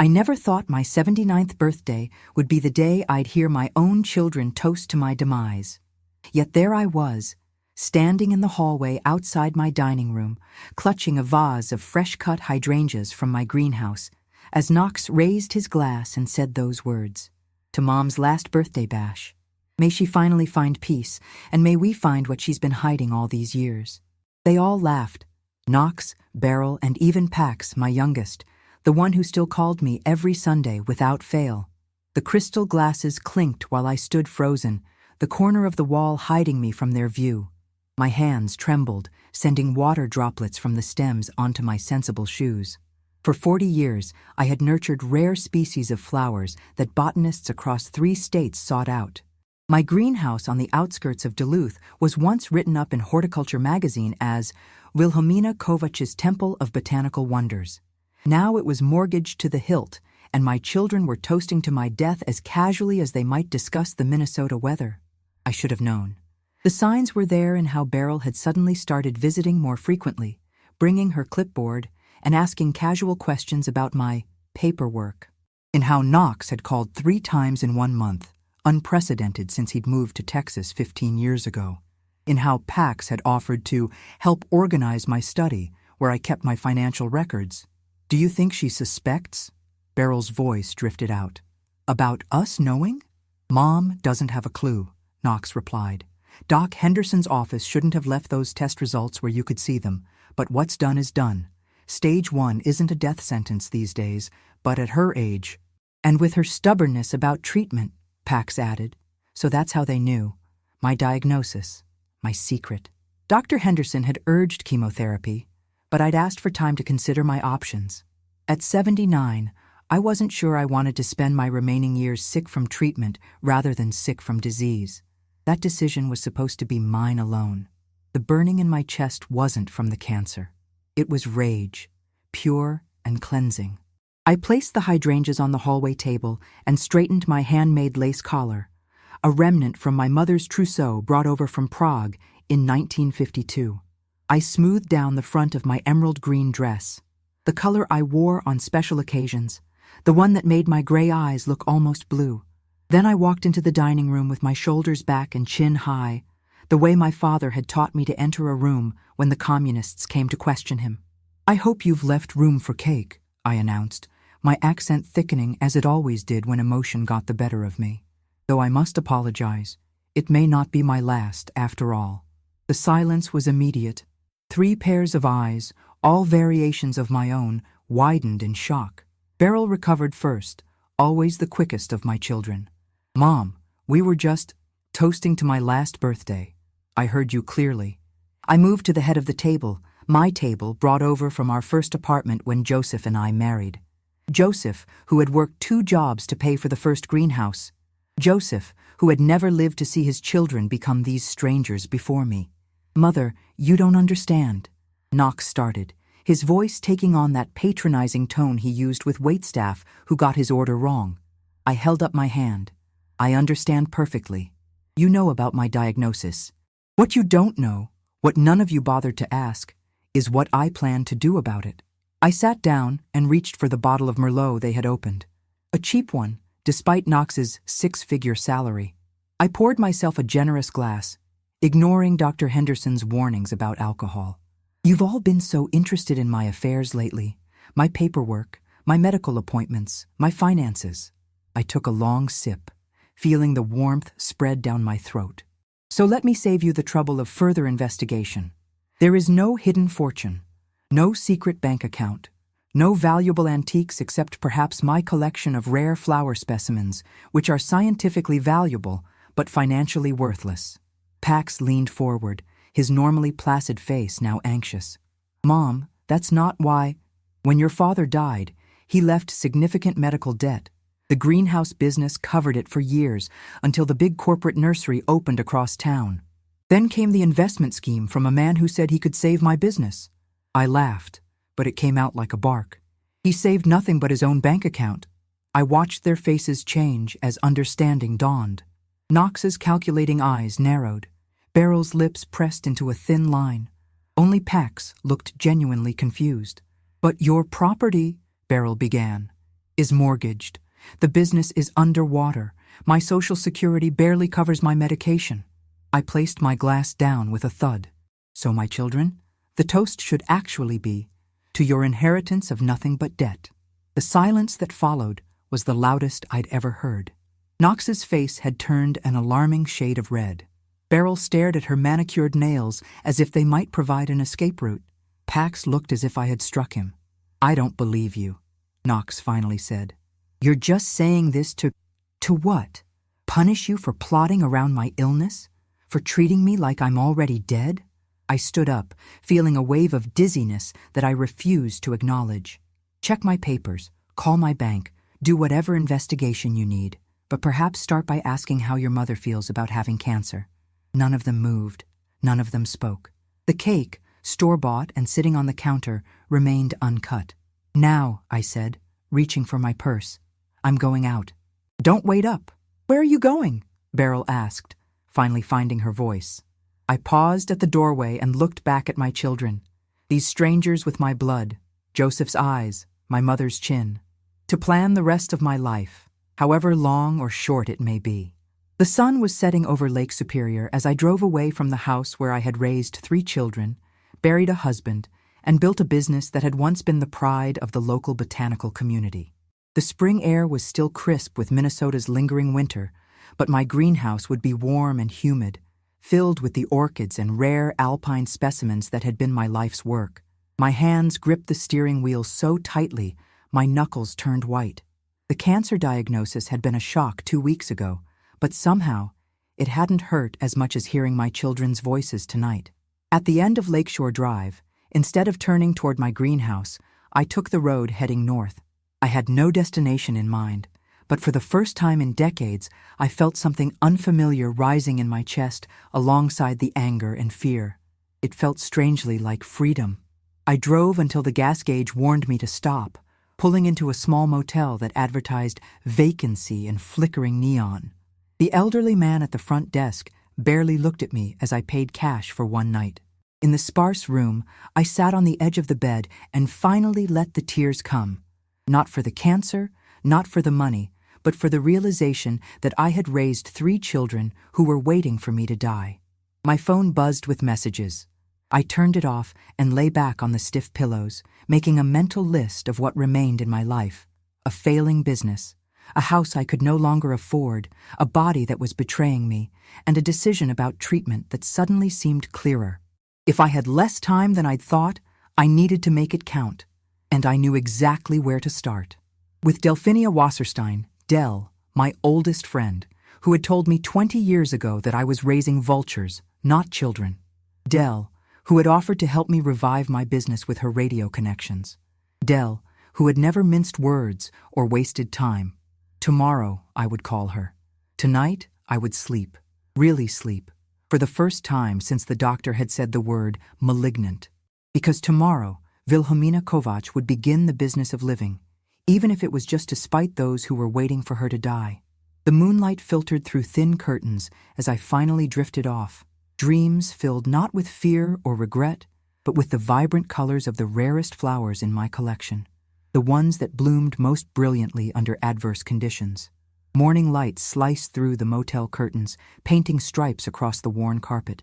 I never thought my 79th birthday would be the day I'd hear my own children toast to my demise. Yet there I was, standing in the hallway outside my dining room, clutching a vase of fresh-cut hydrangeas from my greenhouse, as Knox raised his glass and said those words. To Mom's last birthday bash. May she finally find peace, and may we find what she's been hiding all these years. They all laughed. Knox, Beryl, and even Pax, my youngest, the one who still called me every Sunday without fail. The crystal glasses clinked while I stood frozen, the corner of the wall hiding me from their view. My hands trembled, sending water droplets from the stems onto my sensible shoes. For 40 years, I had nurtured rare species of flowers that botanists across 3 states sought out. My greenhouse on the outskirts of Duluth was once written up in Horticulture magazine as Wilhelmina Kovach's Temple of Botanical Wonders. Now it was mortgaged to the hilt, and my children were toasting to my death as casually as they might discuss the Minnesota weather. I should have known. The signs were there in how Beryl had suddenly started visiting more frequently, bringing her clipboard and asking casual questions about my paperwork. In how Knox had called 3 times in 1 month, unprecedented since he'd moved to Texas 15 years ago. In how Pax had offered to help organize my study, where I kept my financial records. Do you think she suspects? Beryl's voice drifted out. About us knowing? Mom doesn't have a clue, Knox replied. Doc Henderson's office shouldn't have left those test results where you could see them, but what's done is done. Stage 1 isn't a death sentence these days, but at her age. And with her stubbornness about treatment, Pax added. So that's how they knew. My diagnosis. My secret. Dr. Henderson had urged chemotherapy, but I'd asked for time to consider my options. At 79, I wasn't sure I wanted to spend my remaining years sick from treatment rather than sick from disease. That decision was supposed to be mine alone. The burning in my chest wasn't from the cancer. It was rage, pure and cleansing. I placed the hydrangeas on the hallway table and straightened my handmade lace collar, a remnant from my mother's trousseau brought over from Prague in 1952. I smoothed down the front of my emerald green dress, the color I wore on special occasions, the one that made my gray eyes look almost blue. Then I walked into the dining room with my shoulders back and chin high, the way my father had taught me to enter a room when the communists came to question him. I hope you've left room for cake, I announced, my accent thickening as it always did when emotion got the better of me. Though I must apologize, it may not be my last after all. The silence was immediate. 3 pairs of eyes, all variations of my own, widened in shock. Beryl recovered first, always the quickest of my children. Mom, we were just toasting to my last birthday. I heard you clearly. I moved to the head of the table, my table brought over from our first apartment when Joseph and I married. Joseph, who had worked 2 jobs to pay for the first greenhouse. Joseph, who had never lived to see his children become these strangers before me. Mother, you don't understand. Knox started, his voice taking on that patronizing tone he used with waitstaff who got his order wrong. I held up my hand. I understand perfectly. You know about my diagnosis. What you don't know, what none of you bothered to ask, is what I plan to do about it. I sat down and reached for the bottle of Merlot they had opened. A cheap one, despite Knox's 6-figure salary. I poured myself a generous glass, ignoring Dr. Henderson's warnings about alcohol. You've all been so interested in my affairs lately, my paperwork, my medical appointments, my finances. I took a long sip, feeling the warmth spread down my throat. So let me save you the trouble of further investigation. There is no hidden fortune, no secret bank account, no valuable antiques except perhaps my collection of rare flower specimens, which are scientifically valuable but financially worthless. Pax leaned forward, his normally placid face now anxious. Mom, that's not why. When your father died, he left significant medical debt. The greenhouse business covered it for years until the big corporate nursery opened across town. Then came the investment scheme from a man who said he could save my business. I laughed, but it came out like a bark. He saved nothing but his own bank account. I watched their faces change as understanding dawned. Knox's calculating eyes narrowed. Beryl's lips pressed into a thin line. Only Pax looked genuinely confused. But your property, Beryl began. is mortgaged. The business is underwater. My Social Security barely covers my medication. I placed my glass down with a thud. So, my children, the toast should actually be, to your inheritance of nothing but debt. The silence that followed was the loudest I'd ever heard. Knox's face had turned an alarming shade of red. Beryl stared at her manicured nails as if they might provide an escape route. Pax looked as if I had struck him. I don't believe you, Knox finally said. You're just saying this to what? Punish you for plotting around my illness? For treating me like I'm already dead? I stood up, feeling a wave of dizziness that I refused to acknowledge. Check my papers, call my bank, do whatever investigation you need, but perhaps start by asking how your mother feels about having cancer. None of them moved. None of them spoke. The cake, store-bought and sitting on the counter, remained uncut. Now, I said, reaching for my purse. I'm going out. Don't wait up. Where are you going? Beryl asked, finally finding her voice. I paused at the doorway and looked back at my children. These strangers with my blood, Joseph's eyes, my mother's chin. To plan the rest of my life, however long or short it may be. The sun was setting over Lake Superior as I drove away from the house where I had raised 3 children, buried a husband, and built a business that had once been the pride of the local botanical community. The spring air was still crisp with Minnesota's lingering winter, but my greenhouse would be warm and humid, filled with the orchids and rare alpine specimens that had been my life's work. My hands gripped the steering wheel so tightly, my knuckles turned white. The cancer diagnosis had been a shock 2 weeks ago, but somehow, it hadn't hurt as much as hearing my children's voices tonight. At the end of Lakeshore Drive, instead of turning toward my greenhouse, I took the road heading north. I had no destination in mind, but for the first time in decades, I felt something unfamiliar rising in my chest alongside the anger and fear. It felt strangely like freedom. I drove until the gas gauge warned me to stop, pulling into a small motel that advertised vacancy in flickering neon. The elderly man at the front desk barely looked at me as I paid cash for one night. In the sparse room, I sat on the edge of the bed and finally let the tears come. Not for the cancer, not for the money, but for the realization that I had raised 3 children who were waiting for me to die. My phone buzzed with messages. I turned it off and lay back on the stiff pillows, making a mental list of what remained in my life. A failing business, a house I could no longer afford, a body that was betraying me, and a decision about treatment that suddenly seemed clearer. If I had less time than I'd thought, I needed to make it count, and I knew exactly where to start. With Delphinia Wasserstein, Del, my oldest friend, who had told me 20 years ago that I was raising vultures, not children. Del, who had offered to help me revive my business with her radio connections. Del, who had never minced words or wasted time. Tomorrow, I would call her. Tonight, I would sleep. Really sleep. For the first time since the doctor had said the word malignant. Because tomorrow, Wilhelmina Kovac would begin the business of living, even if it was just to spite those who were waiting for her to die. The moonlight filtered through thin curtains as I finally drifted off, dreams filled not with fear or regret, but with the vibrant colors of the rarest flowers in my collection, the ones that bloomed most brilliantly under adverse conditions. Morning light sliced through the motel curtains, painting stripes across the worn carpet.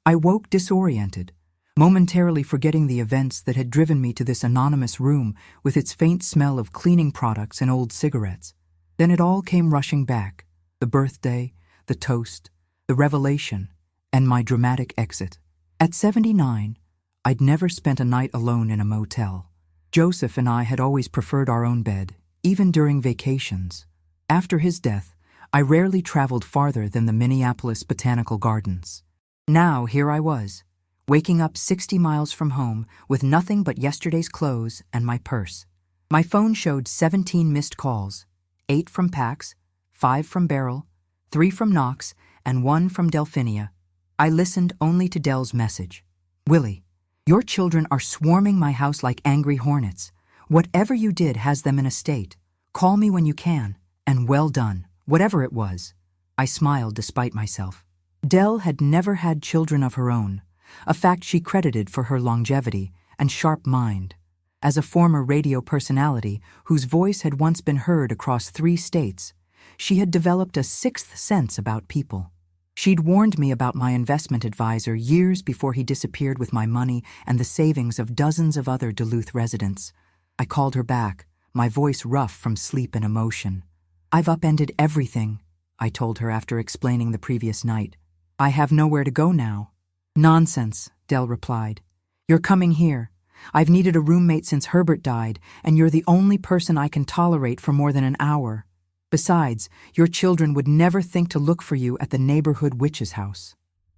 I woke disoriented, momentarily forgetting the events that had driven me to this anonymous room with its faint smell of cleaning products and old cigarettes. Then it all came rushing back, the birthday, the toast, the revelation, and my dramatic exit. At 79, I'd never spent a night alone in a motel. Joseph and I had always preferred our own bed, even during vacations. After his death, I rarely traveled farther than the Minneapolis Botanical Gardens. Now here I was, waking up 60 miles from home with nothing but yesterday's clothes and my purse. My phone showed 17 missed calls, 8 from Pax, 5 from Beryl, 3 from Knox, and 1 from Delphinia. I listened only to Del's message. Willie, your children are swarming my house like angry hornets. Whatever you did has them in a state. Call me when you can, and well done, whatever it was. I smiled despite myself. Del had never had children of her own, a fact she credited for her longevity and sharp mind. As a former radio personality whose voice had once been heard across 3 states, she had developed a sixth sense about people. She'd warned me about my investment advisor years before he disappeared with my money and the savings of dozens of other Duluth residents. I called her back, my voice rough from sleep and emotion. "I've upended everything," I told her after explaining the previous night. "I have nowhere to go now." "Nonsense," Dell replied. "You're coming here. I've needed a roommate since Herbert died, and you're the only person I can tolerate for more than an hour. Besides, your children would never think to look for you at the neighborhood witch's house."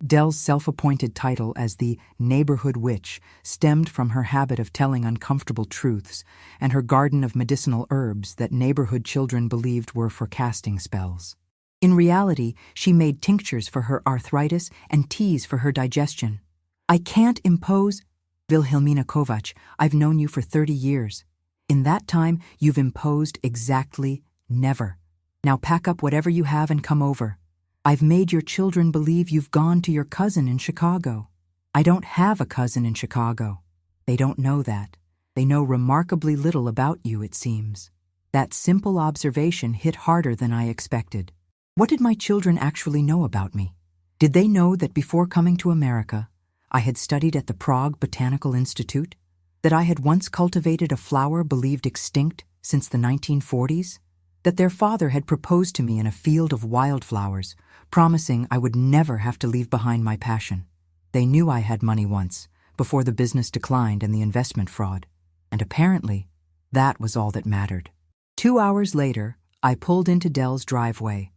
Dell's self-appointed title as the neighborhood witch stemmed from her habit of telling uncomfortable truths and her garden of medicinal herbs that neighborhood children believed were for casting spells. In reality, she made tinctures for her arthritis and teas for her digestion. "I can't impose—" "Wilhelmina Kovac, I've known you for 30 years. In that time, you've imposed exactly never. Now pack up whatever you have and come over. I've made your children believe you've gone to your cousin in Chicago." "I don't have a cousin in Chicago." "They don't know that. They know remarkably little about you, it seems." That simple observation hit harder than I expected. What did my children actually know about me? Did they know that before coming to America, I had studied at the Prague Botanical Institute? That I had once cultivated a flower believed extinct since the 1940s? That their father had proposed to me in a field of wildflowers, promising I would never have to leave behind my passion? They knew I had money once, before the business declined and the investment fraud. And apparently, that was all that mattered. 2 hours later, I pulled into Dell's driveway.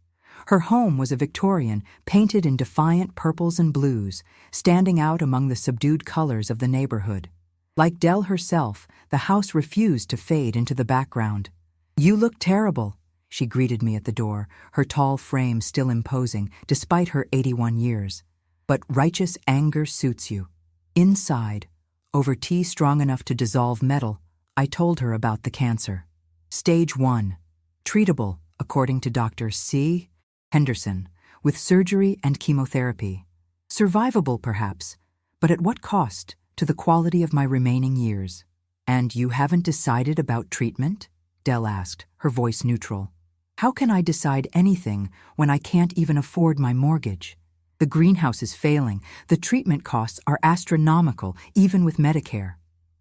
Her home was a Victorian, painted in defiant purples and blues, standing out among the subdued colors of the neighborhood. Like Dell herself, the house refused to fade into the background. "You look terrible," she greeted me at the door, her tall frame still imposing, despite her 81 years. "But righteous anger suits you." Inside, over tea strong enough to dissolve metal, I told her about the cancer. Stage 1, treatable, according to Dr. C. Henderson, with surgery and chemotherapy. Survivable, perhaps, but at what cost to the quality of my remaining years? "And you haven't decided about treatment?" Dell asked, her voice neutral. "How can I decide anything when I can't even afford my mortgage? The greenhouse is failing. The treatment costs are astronomical, even with Medicare."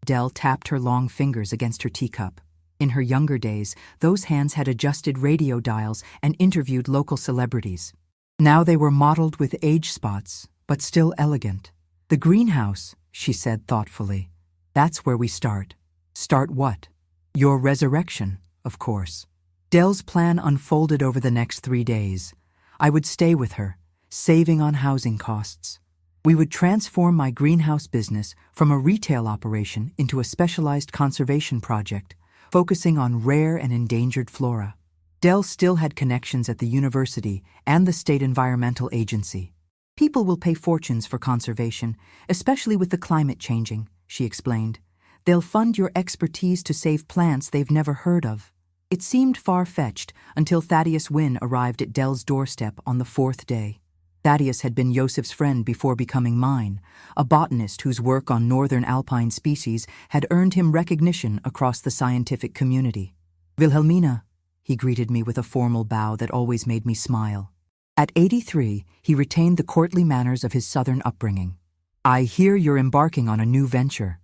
Dell tapped her long fingers against her teacup. In her younger days, those hands had adjusted radio dials and interviewed local celebrities. Now they were mottled with age spots, but still elegant. "The greenhouse," she said thoughtfully. "That's where we start." "Start what?" "Your resurrection, of course." Dell's plan unfolded over the next 3 days. I would stay with her, saving on housing costs. We would transform my greenhouse business from a retail operation into a specialized conservation project, focusing on rare and endangered flora. Dell still had connections at the university and the state environmental agency. "People will pay fortunes for conservation, especially with the climate changing," she explained. "They'll fund your expertise to save plants they've never heard of." It seemed far-fetched until Thaddeus Wynne arrived at Dell's doorstep on the 4th day. Thaddeus had been Yosef's friend before becoming mine, a botanist whose work on northern alpine species had earned him recognition across the scientific community. "Wilhelmina," he greeted me with a formal bow that always made me smile. At 83, he retained the courtly manners of his southern upbringing. "I hear you're embarking on a new venture."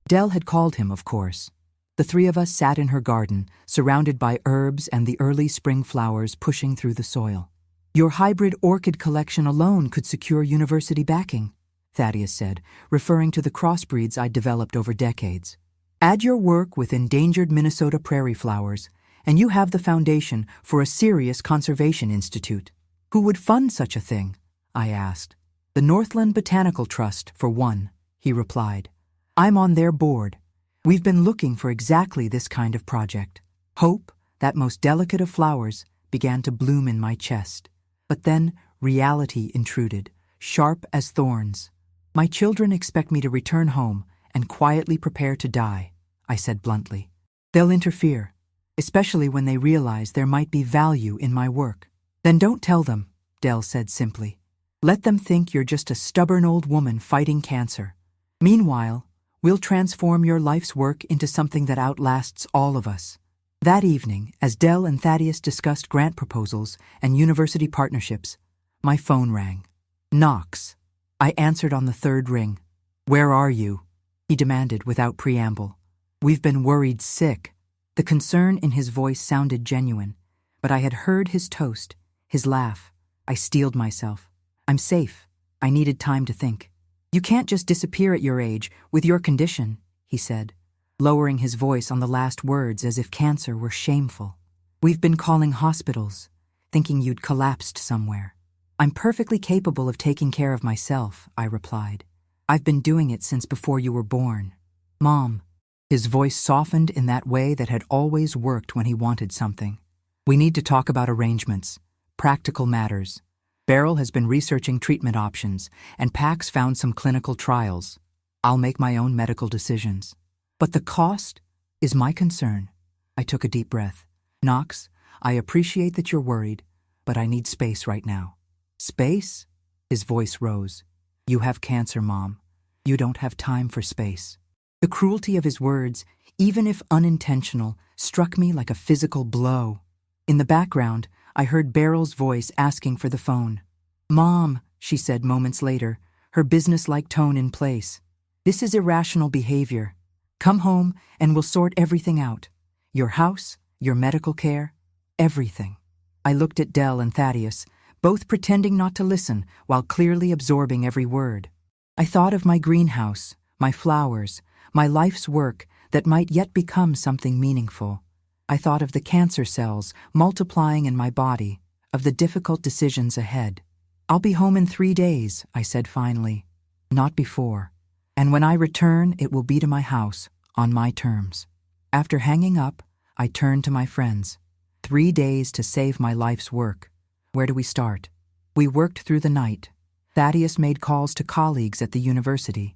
Dell had called him, of course. The 3 of us sat in her garden, surrounded by herbs and the early spring flowers pushing through the soil. "Your hybrid orchid collection alone could secure university backing," Thaddeus said, referring to the crossbreeds I'd developed over decades. "Add your work with endangered Minnesota prairie flowers, and you have the foundation for a serious conservation institute." "Who would fund such a thing?" I asked. "The Northland Botanical Trust, for one," he replied. "I'm on their board. We've been looking for exactly this kind of project." Hope, that most delicate of flowers, began to bloom in my chest. But then reality intruded, sharp as thorns. "My children expect me to return home and quietly prepare to die," I said bluntly. "They'll interfere, especially when they realize there might be value in my work." "Then don't tell them," Dell said simply. "Let them think you're just a stubborn old woman fighting cancer. Meanwhile, We'll transform your life's work into something that outlasts all of us. That evening, as Dell and Thaddeus discussed grant proposals and university partnerships, my phone rang. Knox. I answered on the third ring. "Where are you?" he demanded without preamble. "We've been worried sick." The concern in his voice sounded genuine, but I had heard his toast, his laugh. I steeled myself. "I'm safe. I needed time to think." "You can't just disappear at your age, with your condition," he said, lowering his voice on the last words as if cancer were shameful. "We've been calling hospitals, thinking you'd collapsed somewhere." "I'm perfectly capable of taking care of myself," I replied. "I've been doing it since before you were born." "Mom." His voice softened in that way that had always worked when he wanted something. "We need to talk about arrangements, practical matters. Beryl has been researching treatment options, and Pax found some clinical trials. I'll make my own medical decisions. But the cost is my concern." I took a deep breath. "Knox, I appreciate that you're worried, but I need space right now." "Space?" His voice rose. "You have cancer, Mom. You don't have time for space." The cruelty of his words, even if unintentional, struck me like a physical blow. In the background, I heard Beryl's voice asking for the phone. "Mom," she said moments later, her businesslike tone in place. "This is irrational behavior. Come home and we'll sort everything out. Your house, your medical care, everything." I looked at Dell and Thaddeus, both pretending not to listen while clearly absorbing every word. I thought of my greenhouse, my flowers, my life's work that might yet become something meaningful. I thought of the cancer cells multiplying in my body, of the difficult decisions ahead. "I'll be home in 3 days," I said finally. "Not before. And when I return, it will be to my house, on my terms." After hanging up, I turned to my friends. 3 days to save my life's work. Where do we start? We worked through the night. Thaddeus made calls to colleagues at the university.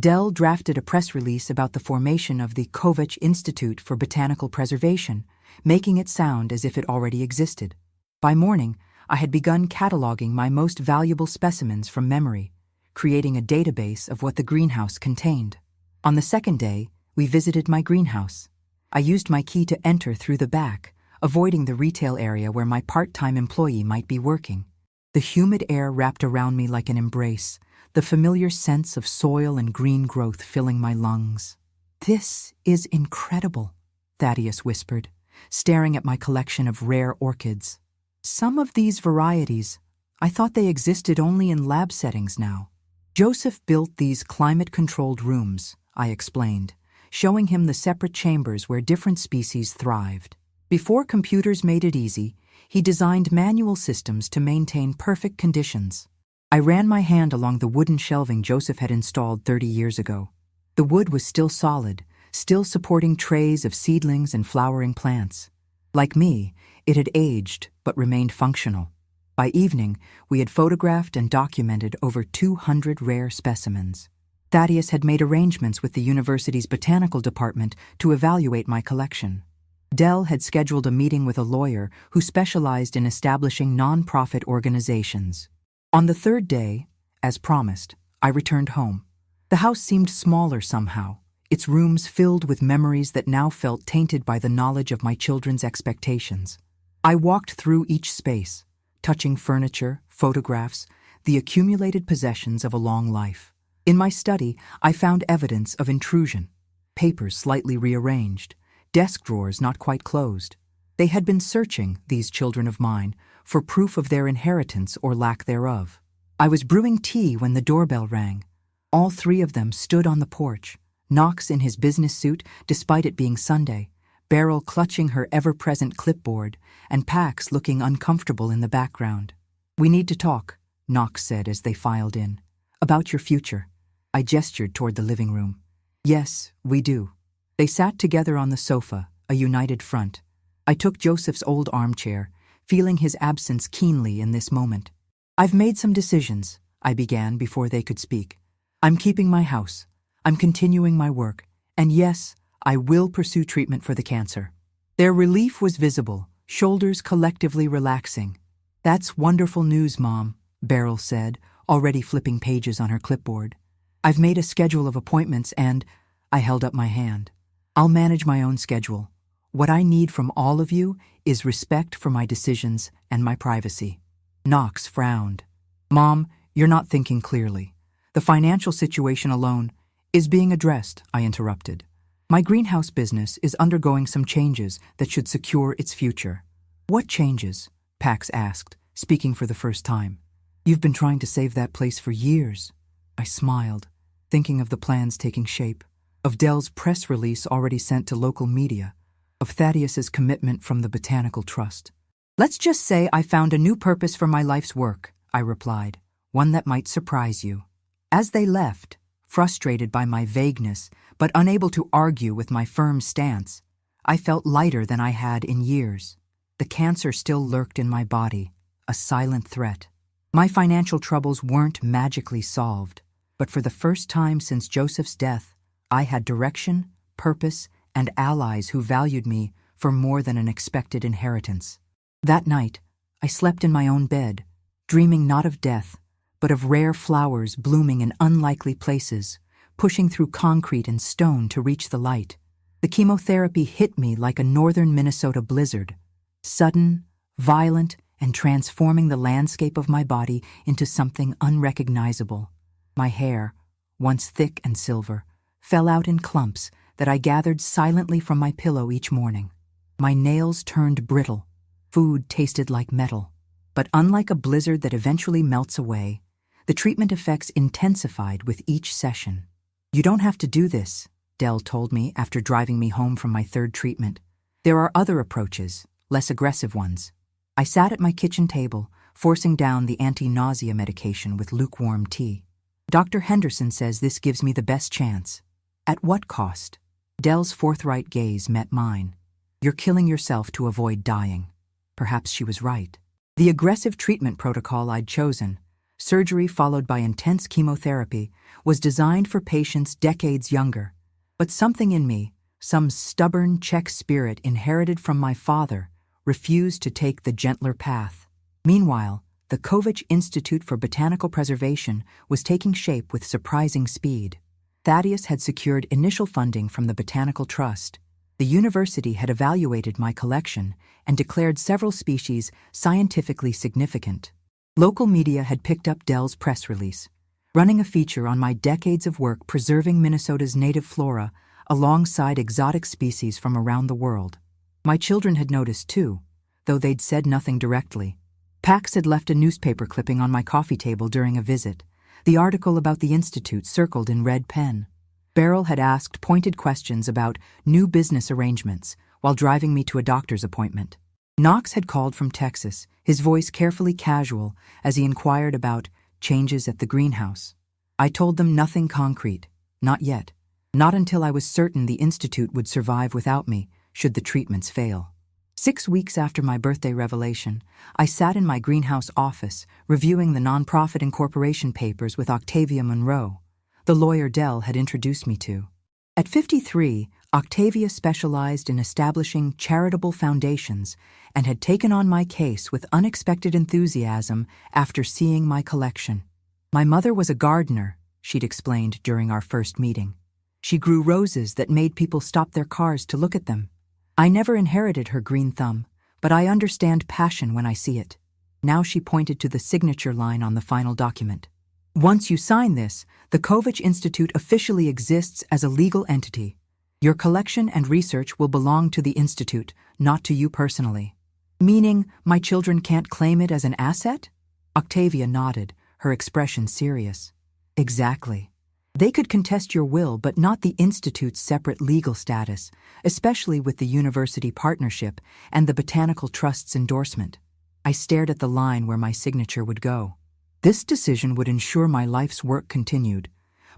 Dell drafted a press release about the formation of the Kovach Institute for Botanical Preservation, making it sound as if it already existed. By morning, I had begun cataloging my most valuable specimens from memory, creating a database of what the greenhouse contained. On the second day, we visited my greenhouse. I used my key to enter through the back, avoiding the retail area where my part-time employee might be working. The humid air wrapped around me like an embrace, the familiar sense of soil and green growth filling my lungs. "This is incredible," Thaddeus whispered, staring at my collection of rare orchids. "Some of these varieties, I thought they existed only in lab settings now." "Joseph built these climate-controlled rooms," I explained, showing him the separate chambers where different species thrived. Before computers made it easy, he designed manual systems to maintain perfect conditions. I ran my hand along the wooden shelving Joseph had installed 30 years ago. The wood was still solid, still supporting trays of seedlings and flowering plants. Like me, it had aged but remained functional. By evening, we had photographed and documented over 200 rare specimens. Thaddeus had made arrangements with the university's botanical department to evaluate my collection. Dell had scheduled a meeting with a lawyer who specialized in establishing non-profit organizations. On the third day, as promised, I returned home. The house seemed smaller somehow, its rooms filled with memories that now felt tainted by the knowledge of my children's expectations. I walked through each space, touching furniture, photographs, the accumulated possessions of a long life. In my study, I found evidence of intrusion. Papers slightly rearranged, desk drawers not quite closed. They had been searching, these children of mine, for proof of their inheritance or lack thereof. I was brewing tea when the doorbell rang. All 3 of them stood on the porch, Knox in his business suit despite it being Sunday, Beryl clutching her ever-present clipboard, and Pax looking uncomfortable in the background. "We need to talk," Knox said as they filed in. "About your future." I gestured toward the living room. "Yes, we do." They sat together on the sofa, a united front. I took Joseph's old armchair, feeling his absence keenly in this moment. "I've made some decisions," I began before they could speak. "I'm keeping my house. I'm continuing my work. And yes, I will pursue treatment for the cancer." Their relief was visible, shoulders collectively relaxing. "That's wonderful news, Mom," Beryl said, already flipping pages on her clipboard. "I've made a schedule of appointments and..." I held up my hand. I'll manage my own schedule. What I need from all of you is respect for my decisions and my privacy. Knox frowned. Mom, you're not thinking clearly. The financial situation alone is being addressed, I interrupted. My greenhouse business is undergoing some changes that should secure its future. What changes? Pax asked, speaking for the first time. You've been trying to save that place for years. I smiled, thinking of the plans taking shape, of Dell's press release already sent to local media, of Thaddeus's commitment from the Botanical Trust. Let's just say I found a new purpose for my life's work, I replied, one that might surprise you. As they left, frustrated by my vagueness, but unable to argue with my firm stance, I felt lighter than I had in years. The cancer still lurked in my body, a silent threat. My financial troubles weren't magically solved, but for the first time since Joseph's death, I had direction, purpose, and allies who valued me for more than an expected inheritance. That night, I slept in my own bed, dreaming not of death, but of rare flowers blooming in unlikely places, pushing through concrete and stone to reach the light. The chemotherapy hit me like a northern Minnesota blizzard, sudden, violent, and transforming the landscape of my body into something unrecognizable. My hair, once thick and silver, fell out in clumps that I gathered silently from my pillow each morning. My nails turned brittle. Food tasted like metal. But unlike a blizzard that eventually melts away, the treatment effects intensified with each session. You don't have to do this, Dell told me after driving me home from my third treatment. There are other approaches, less aggressive ones. I sat at my kitchen table, forcing down the anti-nausea medication with lukewarm tea. Dr. Henderson says this gives me the best chance. At what cost? Dell's forthright gaze met mine. You're killing yourself to avoid dying. Perhaps she was right. The aggressive treatment protocol I'd chosen, surgery followed by intense chemotherapy, was designed for patients decades younger. But something in me, some stubborn Czech spirit inherited from my father, refused to take the gentler path. Meanwhile, the Kovich Institute for Botanical Preservation was taking shape with surprising speed. Thaddeus had secured initial funding from the Botanical Trust. The university had evaluated my collection and declared several species scientifically significant. Local media had picked up Dell's press release, running a feature on my decades of work preserving Minnesota's native flora alongside exotic species from around the world. My children had noticed too, though they'd said nothing directly. Pax had left a newspaper clipping on my coffee table during a visit, the article about the institute circled in red pen. Beryl had asked pointed questions about new business arrangements while driving me to a doctor's appointment. Knox had called from Texas, his voice carefully casual as he inquired about changes at the greenhouse. I told them nothing concrete, not yet, not until I was certain the institute would survive without me should the treatments fail. 6 weeks after my birthday revelation, I sat in my greenhouse office reviewing the nonprofit incorporation papers with Octavia Monroe, the lawyer Dell had introduced me to. At 53, Octavia specialized in establishing charitable foundations and had taken on my case with unexpected enthusiasm after seeing my collection. My mother was a gardener, she'd explained during our first meeting. She grew roses that made people stop their cars to look at them. I never inherited her green thumb, but I understand passion when I see it. Now she pointed to the signature line on the final document. Once you sign this, the Kovich Institute officially exists as a legal entity. Your collection and research will belong to the Institute, not to you personally. Meaning, my children can't claim it as an asset? Octavia nodded, her expression serious. Exactly. They could contest your will, but not the Institute's separate legal status, especially with the university partnership and the Botanical Trust's endorsement. I stared at the line where my signature would go. This decision would ensure my life's work continued,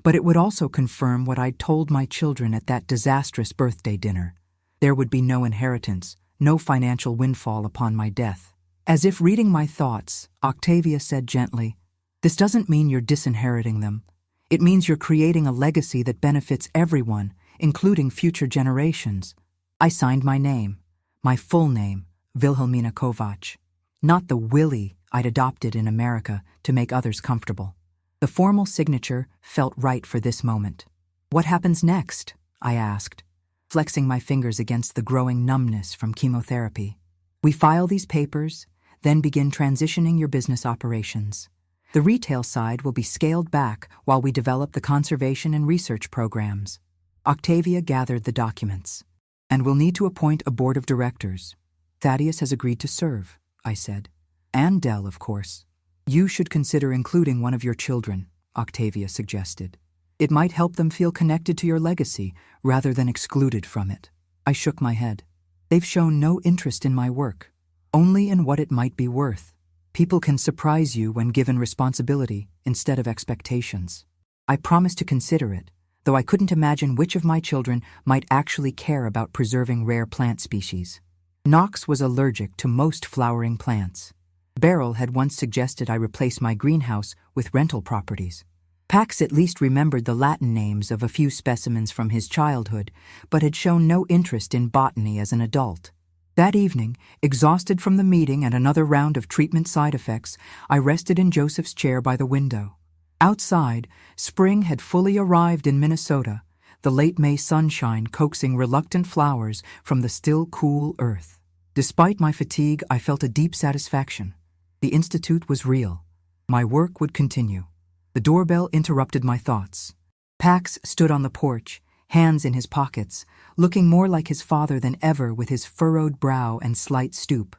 but it would also confirm what I'd told my children at that disastrous birthday dinner. There would be no inheritance, no financial windfall upon my death. As if reading my thoughts, Octavia said gently, "This doesn't mean you're disinheriting them. It means you're creating a legacy that benefits everyone, including future generations." I signed my name, my full name, Wilhelmina Kovacs, not the Willie I'd adopted in America to make others comfortable. The formal signature felt right for this moment. What happens next? I asked, flexing my fingers against the growing numbness from chemotherapy. We file these papers, then begin transitioning your business operations. The retail side will be scaled back while we develop the conservation and research programs. Octavia gathered the documents. And we'll need to appoint a board of directors. Thaddeus has agreed to serve, I said. And Dell, of course. You should consider including one of your children, Octavia suggested. It might help them feel connected to your legacy rather than excluded from it. I shook my head. They've shown no interest in my work, only in what it might be worth. People can surprise you when given responsibility instead of expectations. I promised to consider it, though I couldn't imagine which of my children might actually care about preserving rare plant species. Knox was allergic to most flowering plants. Beryl had once suggested I replace my greenhouse with rental properties. Pax at least remembered the Latin names of a few specimens from his childhood, but had shown no interest in botany as an adult. That evening, exhausted from the meeting and another round of treatment side effects, I rested in Joseph's chair by the window. Outside, spring had fully arrived in Minnesota, the late May sunshine coaxing reluctant flowers from the still cool earth. Despite my fatigue, I felt a deep satisfaction. The institute was real. My work would continue. The doorbell interrupted my thoughts. Pax stood on the porch, hands in his pockets, looking more like his father than ever with his furrowed brow and slight stoop.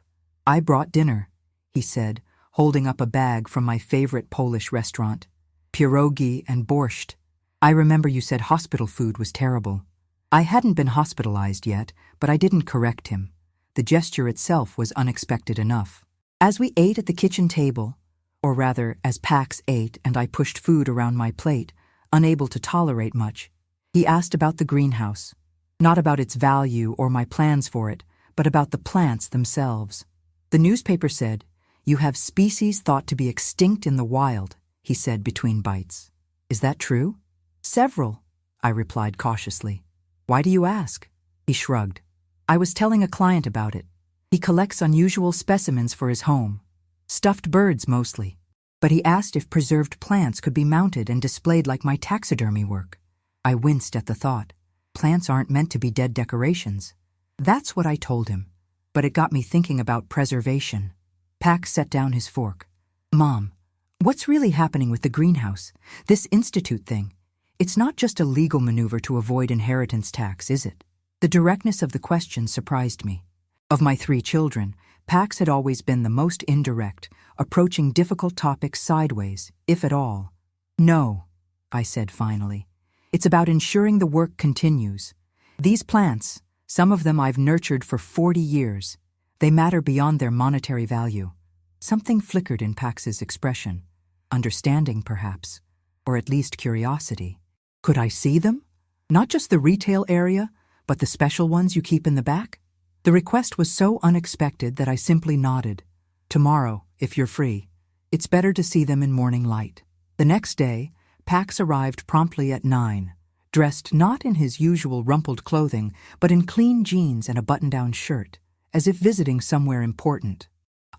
"I brought dinner," he said, holding up a bag from my favorite Polish restaurant. "Pierogi and borscht. I remember you said hospital food was terrible." I hadn't been hospitalized yet, but I didn't correct him. The gesture itself was unexpected enough. As we ate at the kitchen table, or rather, as Pax ate and I pushed food around my plate, unable to tolerate much, he asked about the greenhouse. Not about its value or my plans for it, but about the plants themselves. "The newspaper said, you have species thought to be extinct in the wild," he said between bites. "Is that true?" "Several," I replied cautiously. "Why do you ask?" He shrugged. "I was telling a client about it. He collects unusual specimens for his home. Stuffed birds mostly. But he asked if preserved plants could be mounted and displayed like my taxidermy work." I winced at the thought. Plants aren't meant to be dead decorations. That's what I told him. But it got me thinking about preservation. Pax set down his fork. "Mom, what's really happening with the greenhouse? This institute thing. It's not just a legal maneuver to avoid inheritance tax, is it?" The directness of the question surprised me. Of my 3 children, Pax had always been the most indirect, approaching difficult topics sideways, if at all. "No," I said finally. "It's about ensuring the work continues. These plants, some of them I've nurtured for 40 years, they matter beyond their monetary value." Something flickered in Pax's expression. Understanding, perhaps, or at least curiosity. "Could I see them? Not just the retail area, but the special ones you keep in the back?" The request was so unexpected that I simply nodded. "Tomorrow, if you're free. It's better to see them in morning light." The next day, Pax arrived promptly at 9, dressed not in his usual rumpled clothing, but in clean jeans and a button-down shirt, as if visiting somewhere important.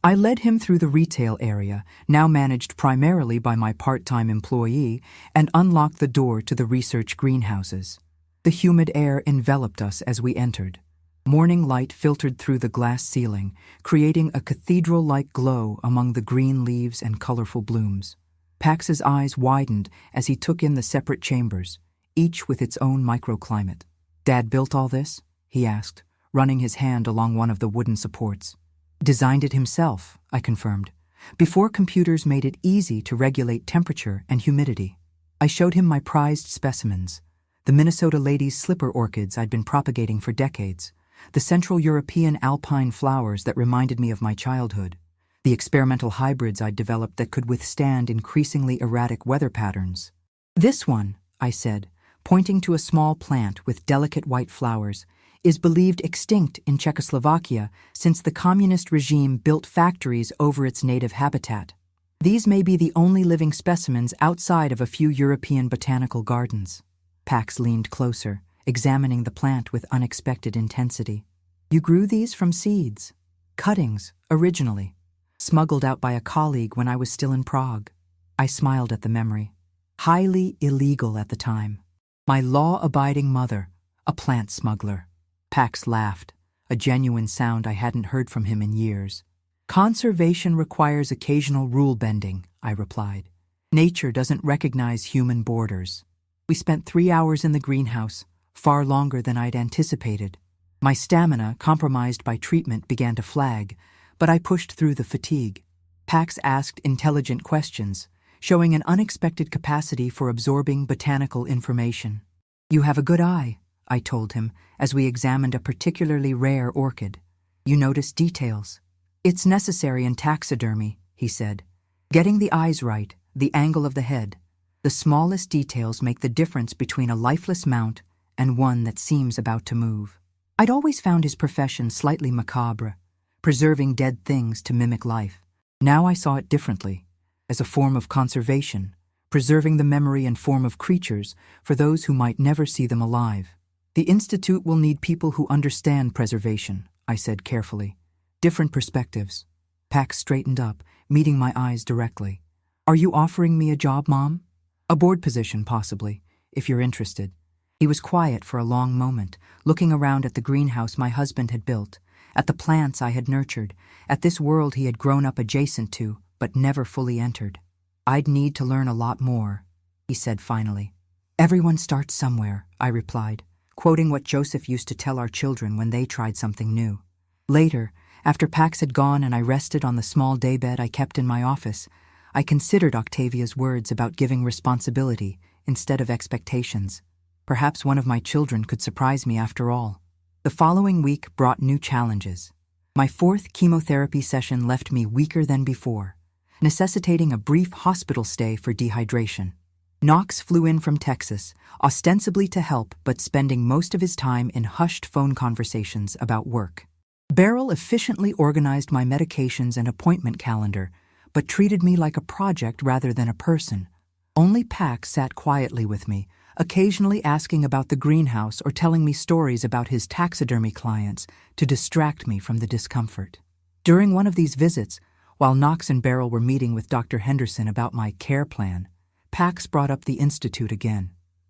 I led him through the retail area, now managed primarily by my part-time employee, and unlocked the door to the research greenhouses. The humid air enveloped us as we entered. Morning light filtered through the glass ceiling, creating a cathedral-like glow among the green leaves and colorful blooms. Pax's eyes widened as he took in the separate chambers, each with its own microclimate. "Dad built all this?" he asked, running his hand along one of the wooden supports. "Designed it himself," I confirmed, before computers made it easy to regulate temperature and humidity. I showed him my prized specimens, the Minnesota ladies' slipper orchids I'd been propagating for decades, the Central European alpine flowers that reminded me of my childhood, the experimental hybrids I'd developed that could withstand increasingly erratic weather patterns. "This one," I said, pointing to a small plant with delicate white flowers, "is believed extinct in Czechoslovakia since the communist regime built factories over its native habitat. These may be the only living specimens outside of a few European botanical gardens." Pax leaned closer, examining the plant with unexpected intensity. "You grew these from seeds. Cuttings, originally. Smuggled out by a colleague when I was still in Prague." I smiled at the memory. Highly illegal at the time. My law-abiding mother, A plant smuggler. Pax laughed, a genuine sound I hadn't heard from him in years. Conservation requires occasional rule-bending, I replied. Nature doesn't recognize human borders. We spent 3 hours in the greenhouse, far longer than I'd anticipated. My stamina, compromised by treatment, began to flag, but I pushed through the fatigue. Pax asked intelligent questions, showing an unexpected capacity for absorbing botanical information. You have a good eye, I told him, as we examined a particularly rare orchid. You notice details. It's necessary in taxidermy, he said. Getting the eyes right, the angle of the head. The smallest details make the difference between a lifeless mount and one that seems about to move. I'd always found his profession slightly macabre, preserving dead things to mimic life. Now I saw it differently, as a form of conservation, preserving the memory and form of creatures for those who might never see them alive. The Institute will need people who understand preservation, I said carefully. Different perspectives. Pax straightened up, meeting my eyes directly. Are you offering me a job, Mom? A board position, possibly, if you're interested. He was quiet for a long moment, looking around at the greenhouse my husband had built, at the plants I had nurtured, at this world he had grown up adjacent to, but never fully entered. I'd need to learn a lot more, he said finally. Everyone starts somewhere, I replied, quoting what Joseph used to tell our children when they tried something new. Later, after Pax had gone and I rested on the small daybed I kept in my office, I considered Octavia's words about giving responsibility instead of expectations. Perhaps one of my children could surprise me after all. The following week brought new challenges. My 4th chemotherapy session left me weaker than before, necessitating a brief hospital stay for dehydration. Knox flew in from Texas, ostensibly to help but spending most of his time in hushed phone conversations about work. Beryl efficiently organized my medications and appointment calendar, but treated me like a project rather than a person. Only Pax sat quietly with me, occasionally asking about the greenhouse or telling me stories about his taxidermy clients to distract me from the discomfort. During one of these visits, while Knox and Beryl were meeting with Dr. Henderson about my care plan, Pax brought up the Institute again.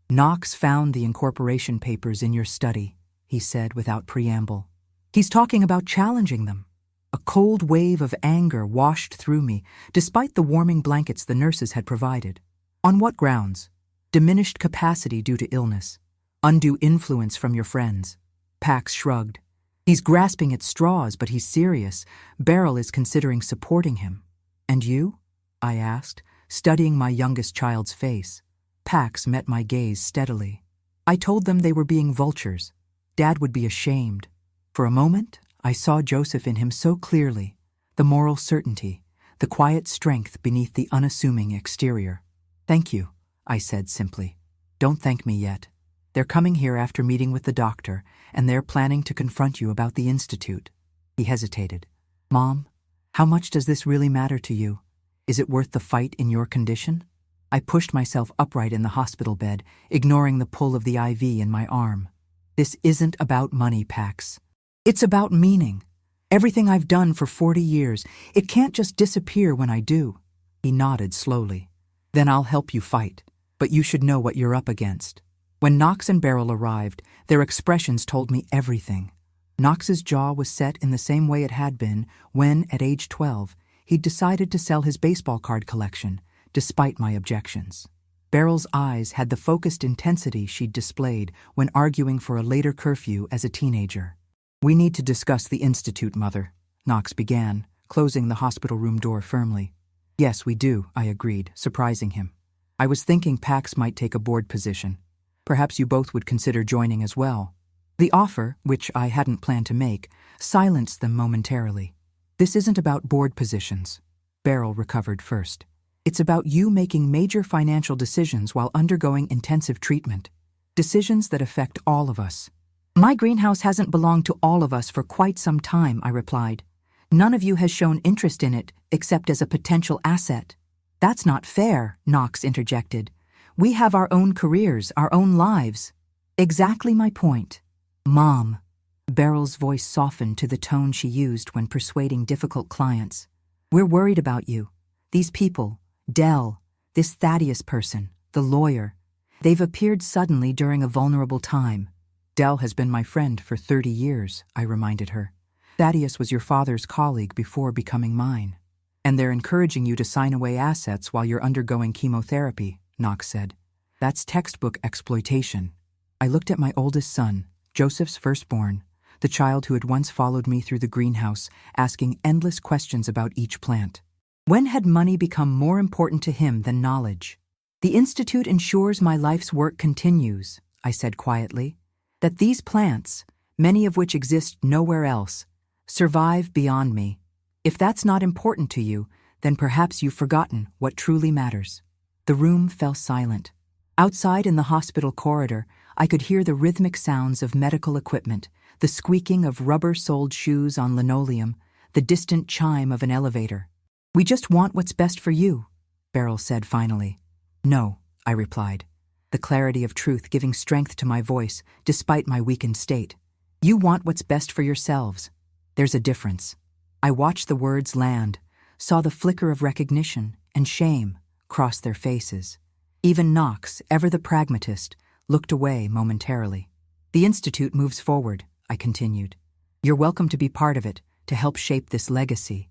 Knox found the incorporation papers in your study, he said without preamble. He's talking about challenging them. A cold wave of anger washed through me, despite the warming blankets the nurses had provided. On what grounds? Diminished capacity due to illness. Undue influence from your friends. Pax shrugged. He's grasping at straws, but he's serious. Beryl is considering supporting him. And you? I asked, studying my youngest child's face. Pax met my gaze steadily. I told them they were being vultures. Dad would be ashamed. For a moment, I saw Joseph in him so clearly, the moral certainty, the quiet strength beneath the unassuming exterior. Thank you, I said simply. Don't thank me yet. They're coming here after meeting with the doctor, and they're planning to confront you about the Institute. He hesitated. Mom, how much does this really matter to you? Is it worth the fight in your condition? I pushed myself upright in the hospital bed, ignoring the pull of the IV in my arm. This isn't about money, Pax. It's about meaning. Everything I've done for 40 years, it can't just disappear when I do. He nodded slowly. Then I'll help you fight, but you should know what you're up against. When Knox and Beryl arrived, their expressions told me everything. Knox's jaw was set in the same way it had been when, at age 12, he'd decided to sell his baseball card collection, despite my objections. Beryl's eyes had the focused intensity she'd displayed when arguing for a later curfew as a teenager. We need to discuss the Institute, Mother, Knox began, closing the hospital room door firmly. Yes, we do, I agreed, surprising him. I was thinking Pax might take a board position. Perhaps you both would consider joining as well. The offer, which I hadn't planned to make, silenced them momentarily. This isn't about board positions. Beryl recovered first. It's about you making major financial decisions while undergoing intensive treatment. Decisions that affect all of us. My greenhouse hasn't belonged to all of us for quite some time, I replied. None of you has shown interest in it, except as a potential asset. That's not fair, Knox interjected. We have our own careers, our own lives. Exactly my point. Mom. Beryl's voice softened to the tone she used when persuading difficult clients. We're worried about you. These people, Dell, this Thaddeus person, the lawyer, they've appeared suddenly during a vulnerable time. Dell has been my friend for 30 years, I reminded her. Thaddeus was your father's colleague before becoming mine. And they're encouraging you to sign away assets while you're undergoing chemotherapy, Knox said. That's textbook exploitation. I looked at my oldest son, Joseph's firstborn, the child who had once followed me through the greenhouse, asking endless questions about each plant. When had money become more important to him than knowledge? The Institute ensures my life's work continues, I said quietly, that these plants, many of which exist nowhere else, survive beyond me. If that's not important to you, then perhaps you've forgotten what truly matters. The room fell silent. Outside in the hospital corridor, I could hear the rhythmic sounds of medical equipment, the squeaking of rubber-soled shoes on linoleum, the distant chime of an elevator. We just want what's best for you, Beryl said finally. No, I replied, the clarity of truth giving strength to my voice despite my weakened state. You want what's best for yourselves. There's a difference. I watched the words land, saw the flicker of recognition and shame cross their faces. Even Knox, ever the pragmatist, looked away momentarily. The Institute moves forward, I continued. You're welcome to be part of it, to help shape this legacy.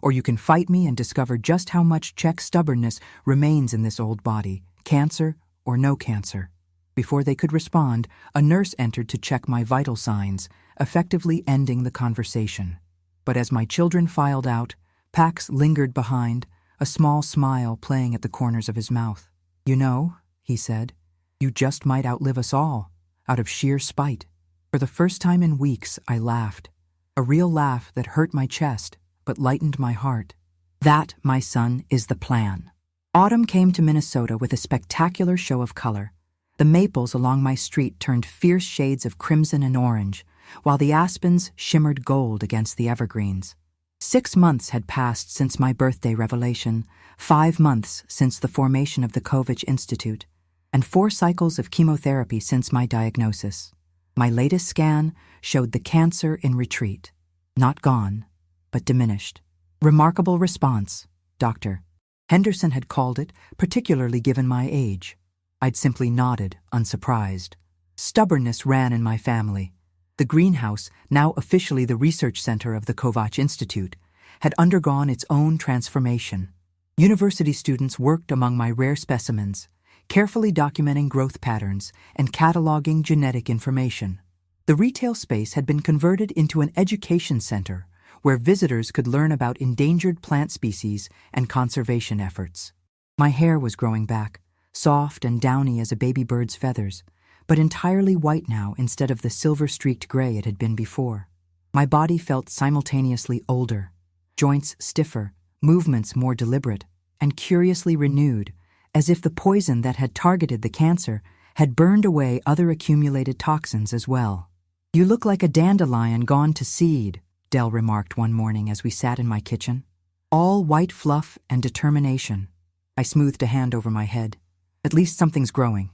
Or you can fight me and discover just how much Czech stubbornness remains in this old body, cancer or no cancer. Before they could respond, a nurse entered to check my vital signs, effectively ending the conversation. But as my children filed out, Pax lingered behind, a small smile playing at the corners of his mouth. You know, he said, you just might outlive us all, out of sheer spite. For the first time in weeks, I laughed. A real laugh that hurt my chest, but lightened my heart. That, my son, is the plan. Autumn came to Minnesota with a spectacular show of color. The maples along my street turned fierce shades of crimson and orange, while the aspens shimmered gold against the evergreens. 6 months had passed since my birthday revelation, 5 months since the formation of the Kovich Institute, and 4 cycles of chemotherapy since my diagnosis. My latest scan showed the cancer in retreat. Not gone, but diminished. Remarkable response, Doctor. Henderson had called it, particularly given my age. I'd simply nodded, unsurprised. Stubbornness ran in my family. The greenhouse, now officially the research center of the Kovach Institute, had undergone its own transformation. University students worked among my rare specimens, carefully documenting growth patterns and cataloging genetic information. The retail space had been converted into an education center where visitors could learn about endangered plant species and conservation efforts. My hair was growing back, soft and downy as a baby bird's feathers, but entirely white now instead of the silver-streaked gray it had been before. My body felt simultaneously older, joints stiffer, movements more deliberate, and curiously renewed, as if the poison that had targeted the cancer had burned away other accumulated toxins as well. You look like a dandelion gone to seed, Dell remarked one morning as we sat in my kitchen. All white fluff and determination. I smoothed a hand over my head. At least something's growing.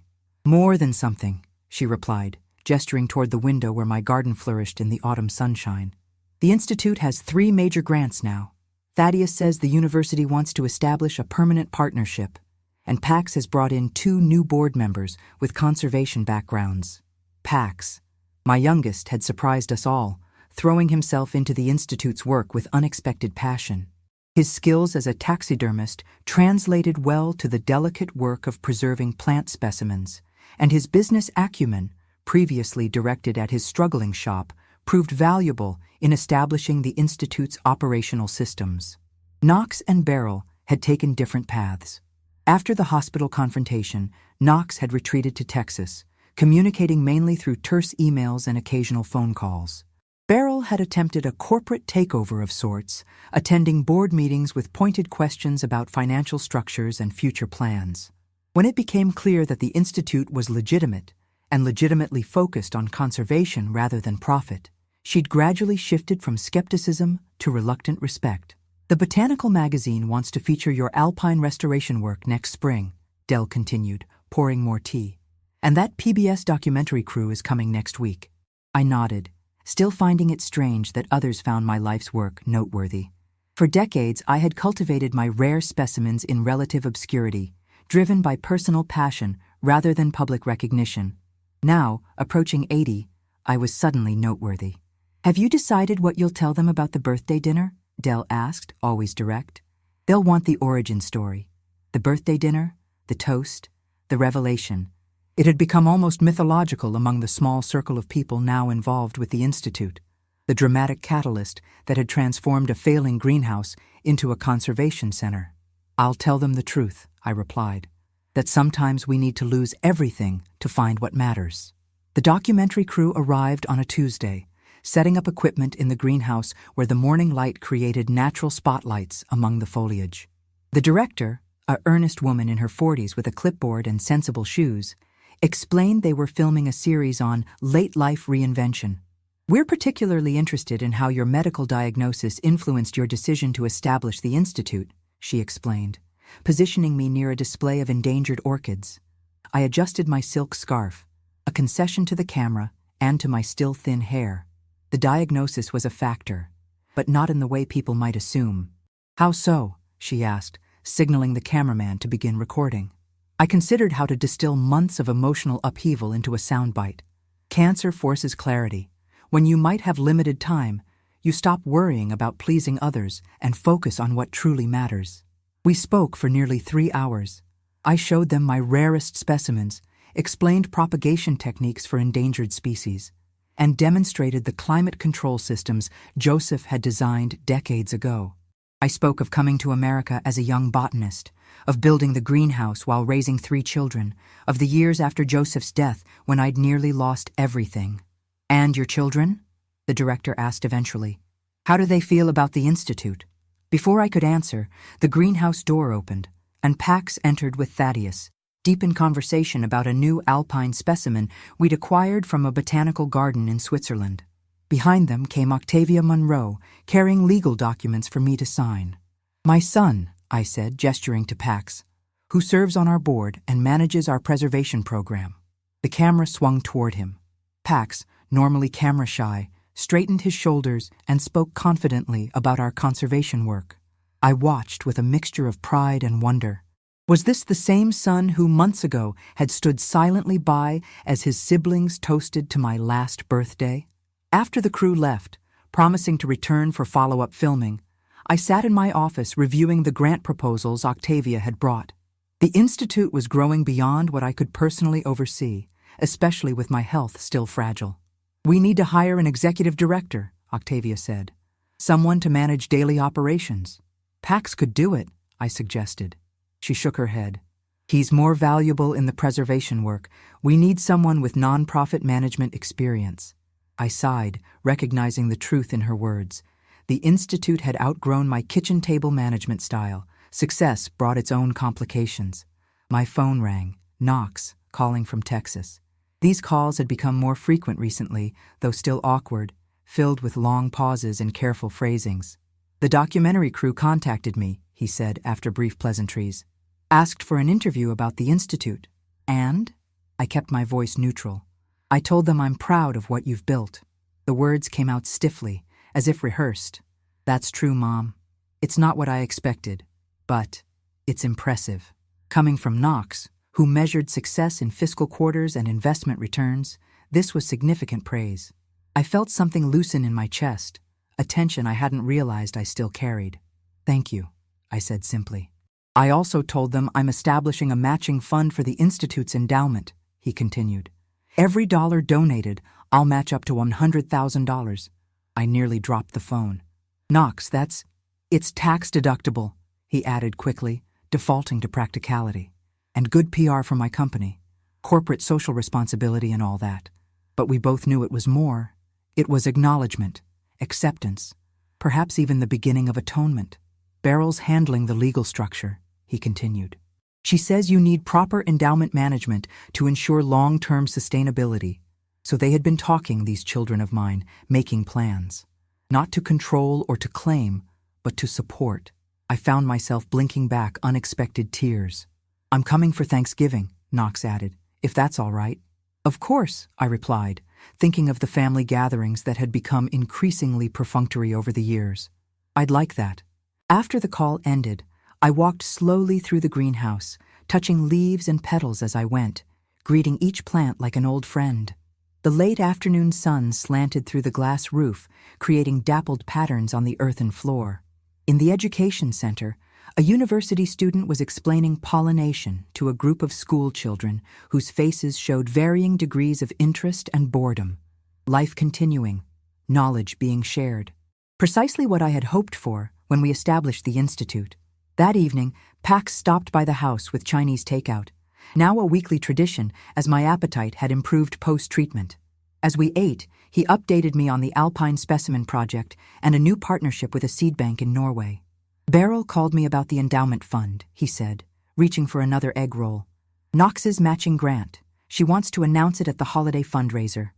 More than something, she replied, gesturing toward the window where my garden flourished in the autumn sunshine. The Institute has 3 major grants now. Thaddeus says the university wants to establish a permanent partnership, and Pax has brought in 2 new board members with conservation backgrounds. Pax, my youngest, had surprised us all, throwing himself into the Institute's work with unexpected passion. His skills as a taxidermist translated well to the delicate work of preserving plant specimens, and his business acumen, previously directed at his struggling shop, proved valuable in establishing the Institute's operational systems. Knox and Beryl had taken different paths. After the hospital confrontation, Knox had retreated to Texas, communicating mainly through terse emails and occasional phone calls. Beryl had attempted a corporate takeover of sorts, attending board meetings with pointed questions about financial structures and future plans. When it became clear that the Institute was legitimate and legitimately focused on conservation rather than profit, she'd gradually shifted from skepticism to reluctant respect. The Botanical Magazine wants to feature your alpine restoration work next spring, Dell continued, pouring more tea. And that PBS documentary crew is coming next week. I nodded, still finding it strange that others found my life's work noteworthy. For decades, I had cultivated my rare specimens in relative obscurity, driven by personal passion rather than public recognition. Now, approaching 80, I was suddenly noteworthy. Have you decided what you'll tell them about the birthday dinner? Dell asked, always direct. They'll want the origin story. The birthday dinner, the toast, the revelation. It had become almost mythological among the small circle of people now involved with the Institute, the dramatic catalyst that had transformed a failing greenhouse into a conservation center. I'll tell them the truth, I replied, that sometimes we need to lose everything to find what matters. The documentary crew arrived on a Tuesday, setting up equipment in the greenhouse where the morning light created natural spotlights among the foliage. The director, a earnest woman in her 40s with a clipboard and sensible shoes, explained they were filming a series on late-life reinvention. We're particularly interested in how your medical diagnosis influenced your decision to establish the Institute, she explained, positioning me near a display of endangered orchids. I adjusted my silk scarf, a concession to the camera and to my still thin hair. The diagnosis was a factor, but not in the way people might assume. How so? She asked, signaling the cameraman to begin recording. I considered how to distill months of emotional upheaval into a soundbite. Cancer forces clarity. When you might have limited time, you stop worrying about pleasing others and focus on what truly matters. We spoke for nearly 3 hours. I showed them my rarest specimens, explained propagation techniques for endangered species, and demonstrated the climate control systems Joseph had designed decades ago. I spoke of coming to America as a young botanist, of building the greenhouse while raising 3 children, of the years after Joseph's death when I'd nearly lost everything. And your children? The director asked eventually. How do they feel about the Institute? Before I could answer, the greenhouse door opened, and Pax entered with Thaddeus, deep in conversation about a new alpine specimen we'd acquired from a botanical garden in Switzerland. Behind them came Octavia Monroe, carrying legal documents for me to sign. My son, I said, gesturing to Pax, who serves on our board and manages our preservation program. The camera swung toward him. Pax, normally camera-shy, straightened his shoulders and spoke confidently about our conservation work. I watched with a mixture of pride and wonder. Was this the same son who months ago had stood silently by as his siblings toasted to my last birthday? After the crew left, promising to return for follow-up filming, I sat in my office reviewing the grant proposals Octavia had brought. The Institute was growing beyond what I could personally oversee, especially with my health still fragile. We need to hire an executive director, Octavia said. Someone to manage daily operations. Pax could do it, I suggested. She shook her head. He's more valuable in the preservation work. We need someone with nonprofit management experience. I sighed, recognizing the truth in her words. The Institute had outgrown my kitchen table management style. Success brought its own complications. My phone rang, Knox, calling from Texas. These calls had become more frequent recently, though still awkward, filled with long pauses and careful phrasings. The documentary crew contacted me, he said after brief pleasantries. Asked for an interview about the Institute. And? I kept my voice neutral. I told them I'm proud of what you've built. The words came out stiffly, as if rehearsed. That's true, Mom. It's not what I expected, but it's impressive. Coming from Knox, who measured success in fiscal quarters and investment returns, this was significant praise. I felt something loosen in my chest, a tension I hadn't realized I still carried. Thank you, I said simply. I also told them I'm establishing a matching fund for the Institute's endowment, he continued. Every dollar donated, I'll match up to $100,000. I nearly dropped the phone. Knox, it's tax deductible, he added quickly, defaulting to practicality. And good PR for my company, corporate social responsibility and all that. But we both knew it was more. It was acknowledgement, acceptance, perhaps even the beginning of atonement. Beryl's handling the legal structure, he continued. She says you need proper endowment management to ensure long-term sustainability. So they had been talking, these children of mine, making plans. Not to control or to claim, but to support. I found myself blinking back unexpected tears. I'm coming for Thanksgiving, Knox added, if that's all right. Of course, I replied, thinking of the family gatherings that had become increasingly perfunctory over the years. I'd like that. After the call ended, I walked slowly through the greenhouse, touching leaves and petals as I went, greeting each plant like an old friend. The late afternoon sun slanted through the glass roof, creating dappled patterns on the earthen floor. In the education center, a university student was explaining pollination to a group of school children whose faces showed varying degrees of interest and boredom. Life continuing, knowledge being shared. Precisely what I had hoped for when we established the institute. That evening, Pax stopped by the house with Chinese takeout, now a weekly tradition as my appetite had improved post-treatment. As we ate, he updated me on the Alpine Specimen Project and a new partnership with a seed bank in Norway. Beryl called me about the endowment fund, he said, reaching for another egg roll. Knox's matching grant. She wants to announce it at the holiday fundraiser.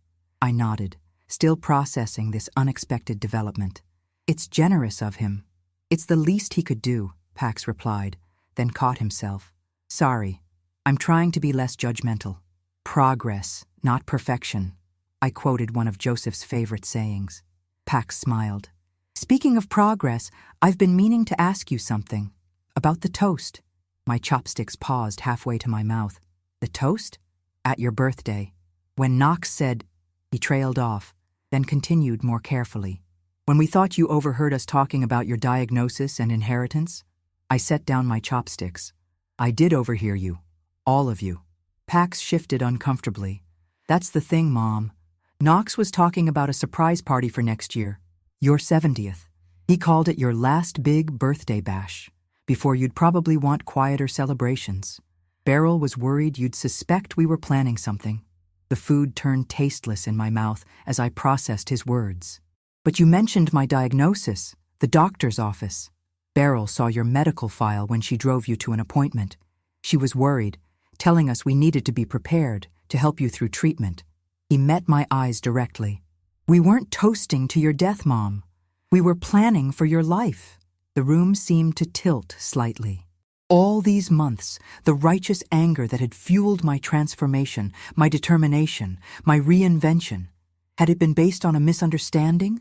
I nodded, still processing this unexpected development. It's generous of him. It's the least he could do, Pax replied, then caught himself. Sorry, I'm trying to be less judgmental. Progress, not perfection. I quoted one of Joseph's favorite sayings. Pax smiled. Speaking of progress, I've been meaning to ask you something. About the toast. My chopsticks paused halfway to my mouth. The toast? At your birthday. When Knox said, he trailed off, then continued more carefully. When we thought you overheard us talking about your diagnosis and inheritance, I set down my chopsticks. I did overhear you. All of you. Pax shifted uncomfortably. That's the thing, Mom. Knox was talking about a surprise party for next year. Your 70th. He called it your last big birthday bash, before you'd probably want quieter celebrations. Beryl was worried you'd suspect we were planning something. The food turned tasteless in my mouth as I processed his words. But you mentioned my diagnosis, the doctor's office. Beryl saw your medical file when she drove you to an appointment. She was worried, telling us we needed to be prepared to help you through treatment. He met my eyes directly. We weren't toasting to your death, Mom. We were planning for your life. The room seemed to tilt slightly. All these months, the righteous anger that had fueled my transformation, my determination, my reinvention, had it been based on a misunderstanding?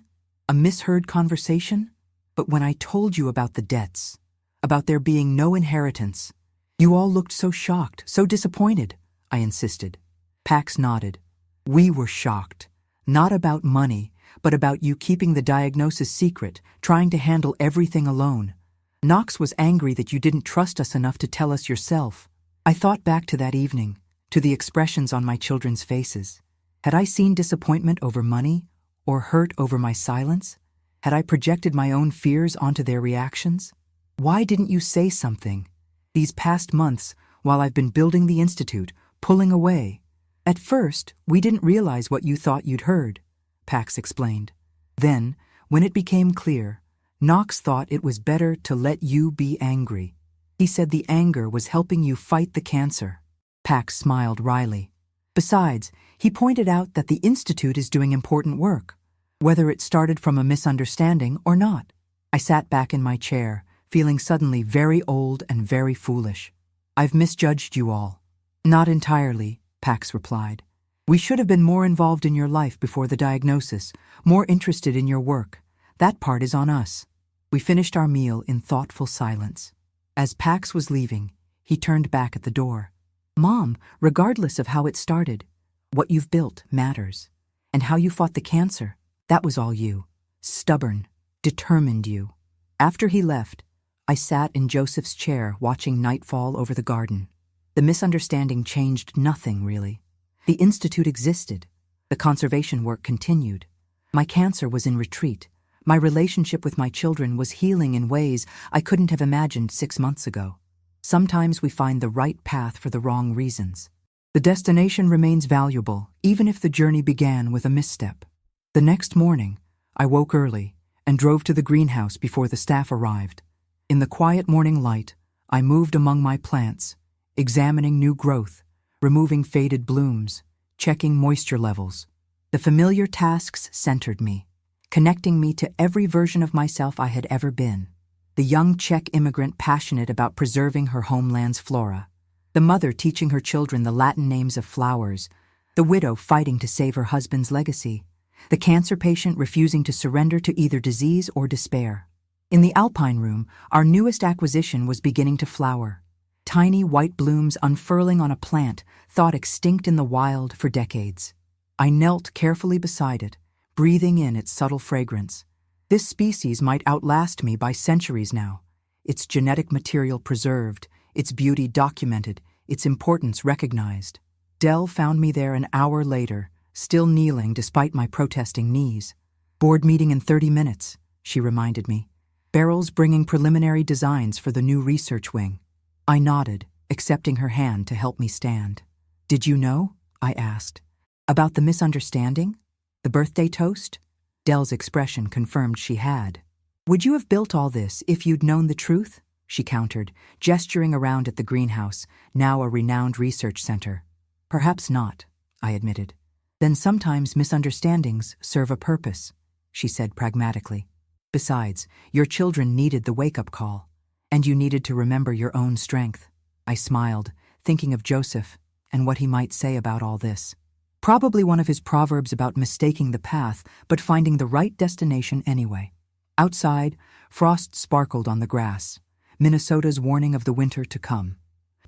A misheard conversation? But when I told you about the debts, about there being no inheritance, you all looked so shocked, so disappointed, I insisted. Pax nodded. We were shocked. Not about money, but about you keeping the diagnosis secret, trying to handle everything alone. Knox was angry that you didn't trust us enough to tell us yourself. I thought back to that evening, to the expressions on my children's faces. Had I seen disappointment over money, or hurt over my silence? Had I projected my own fears onto their reactions? Why didn't you say something? These past months, while I've been building the institute, pulling away. At first, we didn't realize what you thought you'd heard, Pax explained. Then, when it became clear, Knox thought it was better to let you be angry. He said the anger was helping you fight the cancer. Pax smiled wryly. Besides, he pointed out that the institute is doing important work, whether it started from a misunderstanding or not. I sat back in my chair, feeling suddenly very old and very foolish. I've misjudged you all. Not entirely, Pax replied. We should have been more involved in your life before the diagnosis, more interested in your work. That part is on us. We finished our meal in thoughtful silence. As Pax was leaving, he turned back at the door. Mom, regardless of how it started, what you've built matters. And how you fought the cancer, that was all you. Stubborn, determined you. After he left, I sat in Joseph's chair watching nightfall over the garden. The misunderstanding changed nothing, really. The institute existed. The conservation work continued. My cancer was in retreat. My relationship with my children was healing in ways I couldn't have imagined 6 months ago. Sometimes we find the right path for the wrong reasons. The destination remains valuable, even if the journey began with a misstep. The next morning, I woke early and drove to the greenhouse before the staff arrived. In the quiet morning light, I moved among my plants, examining new growth, removing faded blooms, checking moisture levels. The familiar tasks centered me, connecting me to every version of myself I had ever been. The young Czech immigrant passionate about preserving her homeland's flora, the mother teaching her children the Latin names of flowers, the widow fighting to save her husband's legacy, the cancer patient refusing to surrender to either disease or despair. In the Alpine room, our newest acquisition was beginning to flower. Tiny white blooms unfurling on a plant thought extinct in the wild for decades. I knelt carefully beside it, breathing in its subtle fragrance. This species might outlast me by centuries now, its genetic material preserved, its beauty documented, its importance recognized. Dell found me there an hour later, still kneeling despite my protesting knees. "Board meeting in 30 minutes, she reminded me. Beryl's bringing preliminary designs for the new research wing. I nodded, accepting her hand to help me stand. "Did you know?" I asked. "About the misunderstanding? The birthday toast?" Dell's expression confirmed she had. "Would you have built all this if you'd known the truth?" she countered, gesturing around at the greenhouse, now a renowned research center. "Perhaps not," I admitted. "Then sometimes misunderstandings serve a purpose," she said pragmatically. "Besides, your children needed the wake-up call, and you needed to remember your own strength." I smiled, thinking of Joseph and what he might say about all this. Probably one of his proverbs about mistaking the path but finding the right destination anyway. Outside, frost sparkled on the grass, Minnesota's warning of the winter to come.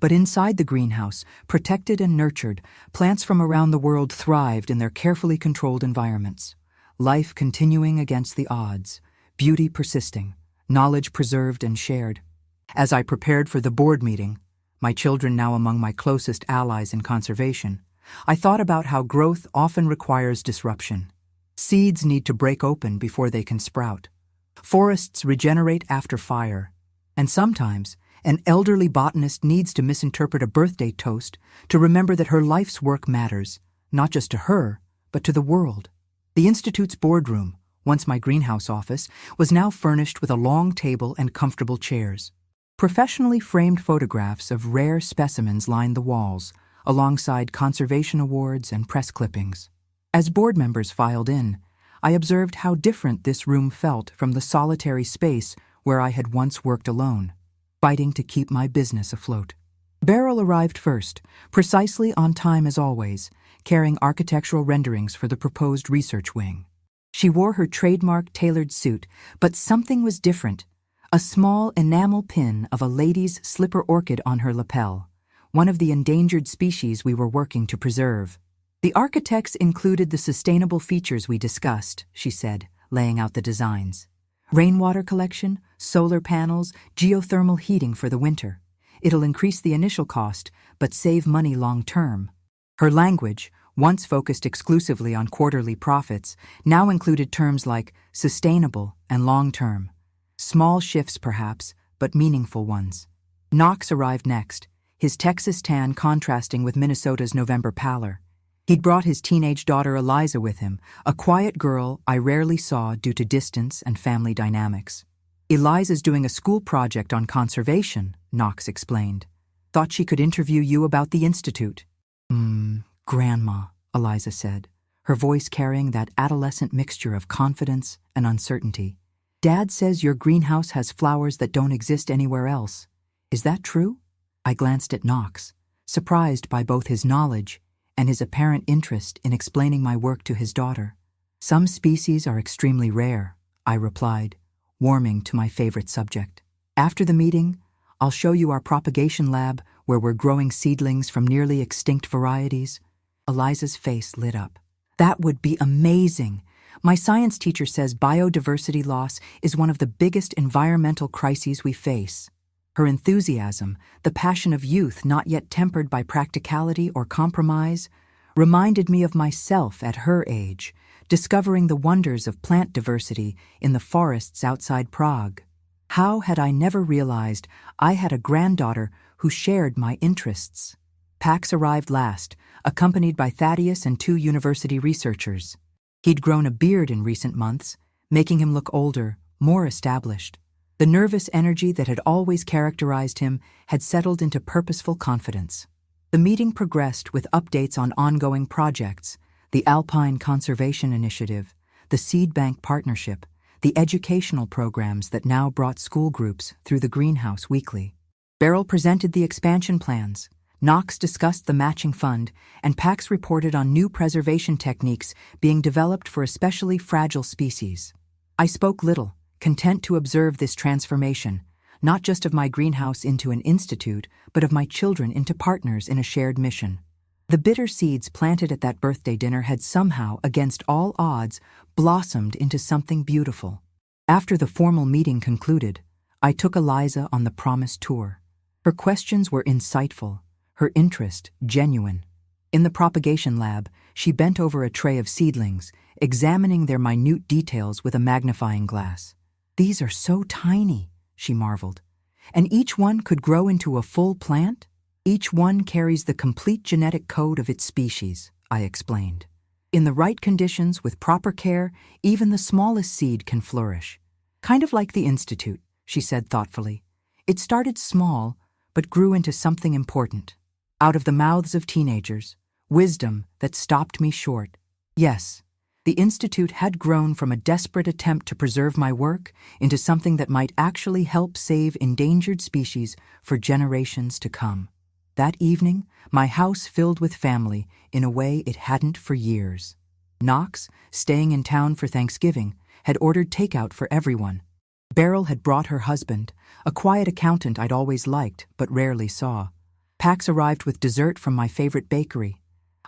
But inside the greenhouse, protected and nurtured, plants from around the world thrived in their carefully controlled environments. Life continuing against the odds, beauty persisting, knowledge preserved and shared. As I prepared for the board meeting, my children now among my closest allies in conservation, I thought about how growth often requires disruption. Seeds need to break open before they can sprout. Forests regenerate after fire. And sometimes, an elderly botanist needs to misinterpret a birthday toast to remember that her life's work matters, not just to her, but to the world. The Institute's boardroom, once my greenhouse office, was now furnished with a long table and comfortable chairs. Professionally framed photographs of rare specimens lined the walls, alongside conservation awards and press clippings. As board members filed in, I observed how different this room felt from the solitary space where I had once worked alone, fighting to keep my business afloat. Beryl arrived first, precisely on time as always, carrying architectural renderings for the proposed research wing. She wore her trademark tailored suit, but something was different. A small enamel pin of a lady's slipper orchid on her lapel, one of the endangered species we were working to preserve. "The architects included the sustainable features we discussed," she said, laying out the designs. "Rainwater collection, solar panels, geothermal heating for the winter. It'll increase the initial cost, but save money long-term." Her language, once focused exclusively on quarterly profits, now included terms like sustainable and long-term. Small shifts perhaps, but meaningful ones. Knox arrived next, his Texas tan contrasting with Minnesota's November pallor. He'd brought his teenage daughter Eliza with him, a quiet girl I rarely saw due to distance and family dynamics. "Eliza's doing a school project on conservation," Knox explained. "Thought she could interview you about the Institute." Grandma," Eliza said, her voice carrying that adolescent mixture of confidence and uncertainty. "Dad says your greenhouse has flowers that don't exist anywhere else. Is that true?" I glanced at Knox, surprised by both his knowledge and his apparent interest in explaining my work to his daughter. "Some species are extremely rare," I replied, warming to my favorite subject. "After the meeting, I'll show you our propagation lab where we're growing seedlings from nearly extinct varieties." Eliza's face lit up. "That would be amazing. My science teacher says biodiversity loss is one of the biggest environmental crises we face." Her enthusiasm, the passion of youth not yet tempered by practicality or compromise, reminded me of myself at her age, discovering the wonders of plant diversity in the forests outside Prague. How had I never realized I had a granddaughter who shared my interests? Pax arrived last, accompanied by Thaddeus and 2 university researchers. He'd grown a beard in recent months, making him look older, more established. The nervous energy that had always characterized him had settled into purposeful confidence. The meeting progressed with updates on ongoing projects, the Alpine Conservation Initiative, the Seed Bank Partnership, the educational programs that now brought school groups through the greenhouse weekly. Beryl presented the expansion plans, Knox discussed the matching fund, and Pax reported on new preservation techniques being developed for especially fragile species. I spoke little, content to observe this transformation, not just of my greenhouse into an institute, but of my children into partners in a shared mission. The bitter seeds planted at that birthday dinner had somehow, against all odds, blossomed into something beautiful. After the formal meeting concluded, I took Eliza on the promised tour. Her questions were insightful, her interest genuine. In the propagation lab, she bent over a tray of seedlings, examining their minute details with a magnifying glass. "These are so tiny," she marveled. "And each one could grow into a full plant?" "Each one carries the complete genetic code of its species," I explained. "In the right conditions, with proper care, even the smallest seed can flourish. Kind of like the Institute," she said thoughtfully. "It started small, but grew into something important. Out of the mouths of teenagers, wisdom that stopped me short." Yes, the Institute had grown from a desperate attempt to preserve my work into something that might actually help save endangered species for generations to come. That evening, my house filled with family in a way it hadn't for years. Knox, staying in town for Thanksgiving, had ordered takeout for everyone. Beryl had brought her husband, a quiet accountant I'd always liked but rarely saw. Pax arrived with dessert from my favorite bakery.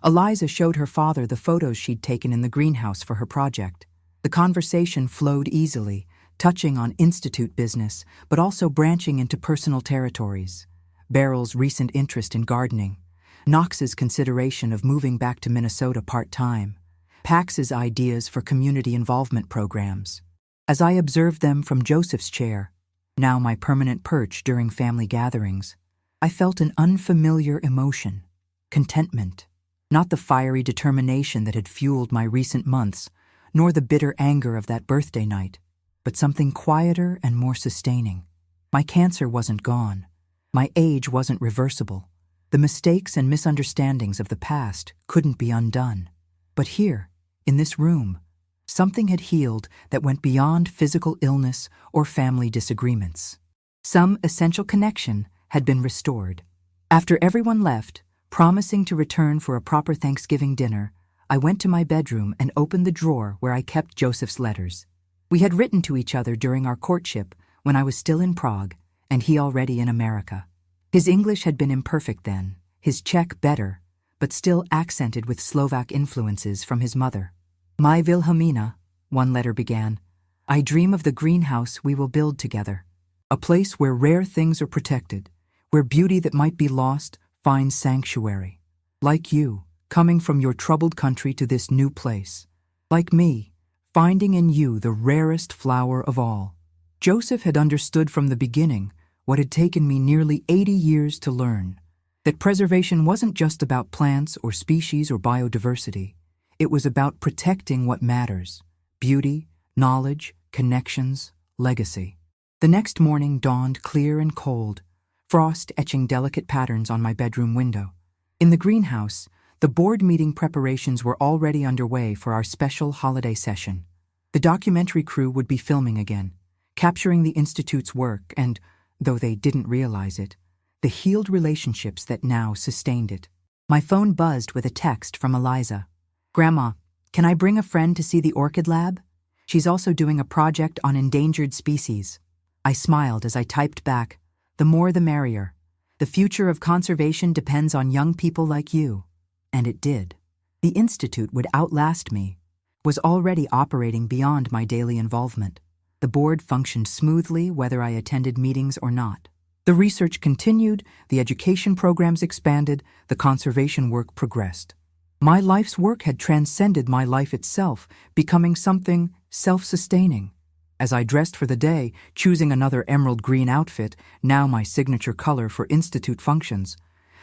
Eliza showed her father the photos she'd taken in the greenhouse for her project. The conversation flowed easily, touching on Institute business, but also branching into personal territories. Beryl's recent interest in gardening, Knox's consideration of moving back to Minnesota part-time, Pax's ideas for community involvement programs. As I observed them from Joseph's chair, now my permanent perch during family gatherings, I felt an unfamiliar emotion, contentment. Not the fiery determination that had fueled my recent months, nor the bitter anger of that birthday night, but something quieter and more sustaining. My cancer wasn't gone. My age wasn't reversible. The mistakes and misunderstandings of the past couldn't be undone. But here, in this room, something had healed that went beyond physical illness or family disagreements. Some essential connection had been restored. After everyone left, promising to return for a proper Thanksgiving dinner, I went to my bedroom and opened the drawer where I kept Joseph's letters. We had written to each other during our courtship when I was still in Prague, and he already in America. His English had been imperfect then, his Czech better, but still accented with Slovak influences from his mother. "My Wilhelmina," one letter began, "I dream of the greenhouse we will build together. A place where rare things are protected, where beauty that might be lost finds sanctuary. Like you, coming from your troubled country to this new place. Like me, finding in you the rarest flower of all." Joseph had understood from the beginning what had taken me nearly 80 years to learn, that preservation wasn't just about plants or species or biodiversity. It was about protecting what matters: beauty, knowledge, connections, legacy. The next morning dawned clear and cold, frost etching delicate patterns on my bedroom window. In the greenhouse, the board meeting preparations were already underway for our special holiday session. The documentary crew would be filming again, capturing the Institute's work and, though they didn't realize it, the healed relationships that now sustained it. My phone buzzed with a text from Eliza. "Grandma, can I bring a friend to see the orchid lab? She's also doing a project on endangered species." I smiled as I typed back, "The more the merrier. The future of conservation depends on young people like you." And it did. The Institute would outlast me, was already operating beyond my daily involvement. The board functioned smoothly whether I attended meetings or not. The research continued, the education programs expanded, the conservation work progressed. My life's work had transcended my life itself, becoming something self-sustaining. As I dressed for the day, choosing another emerald green outfit, now my signature color for Institute functions,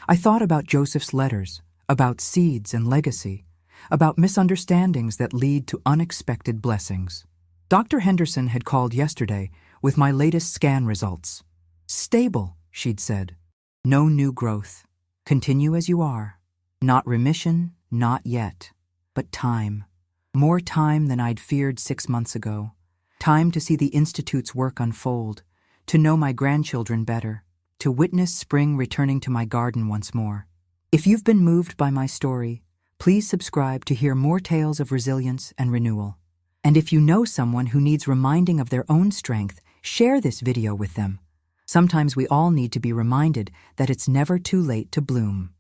I thought about Joseph's letters, about seeds and legacy, about misunderstandings that lead to unexpected blessings. Dr. Henderson had called yesterday with my latest scan results. "Stable," she'd said. "No new growth. Continue as you are. Not remission, not yet. But time. More time than I'd feared 6 months ago. Time to see the Institute's work unfold, to know my grandchildren better, to witness spring returning to my garden once more." If you've been moved by my story, please subscribe to hear more tales of resilience and renewal. And if you know someone who needs reminding of their own strength, share this video with them. Sometimes we all need to be reminded that it's never too late to bloom.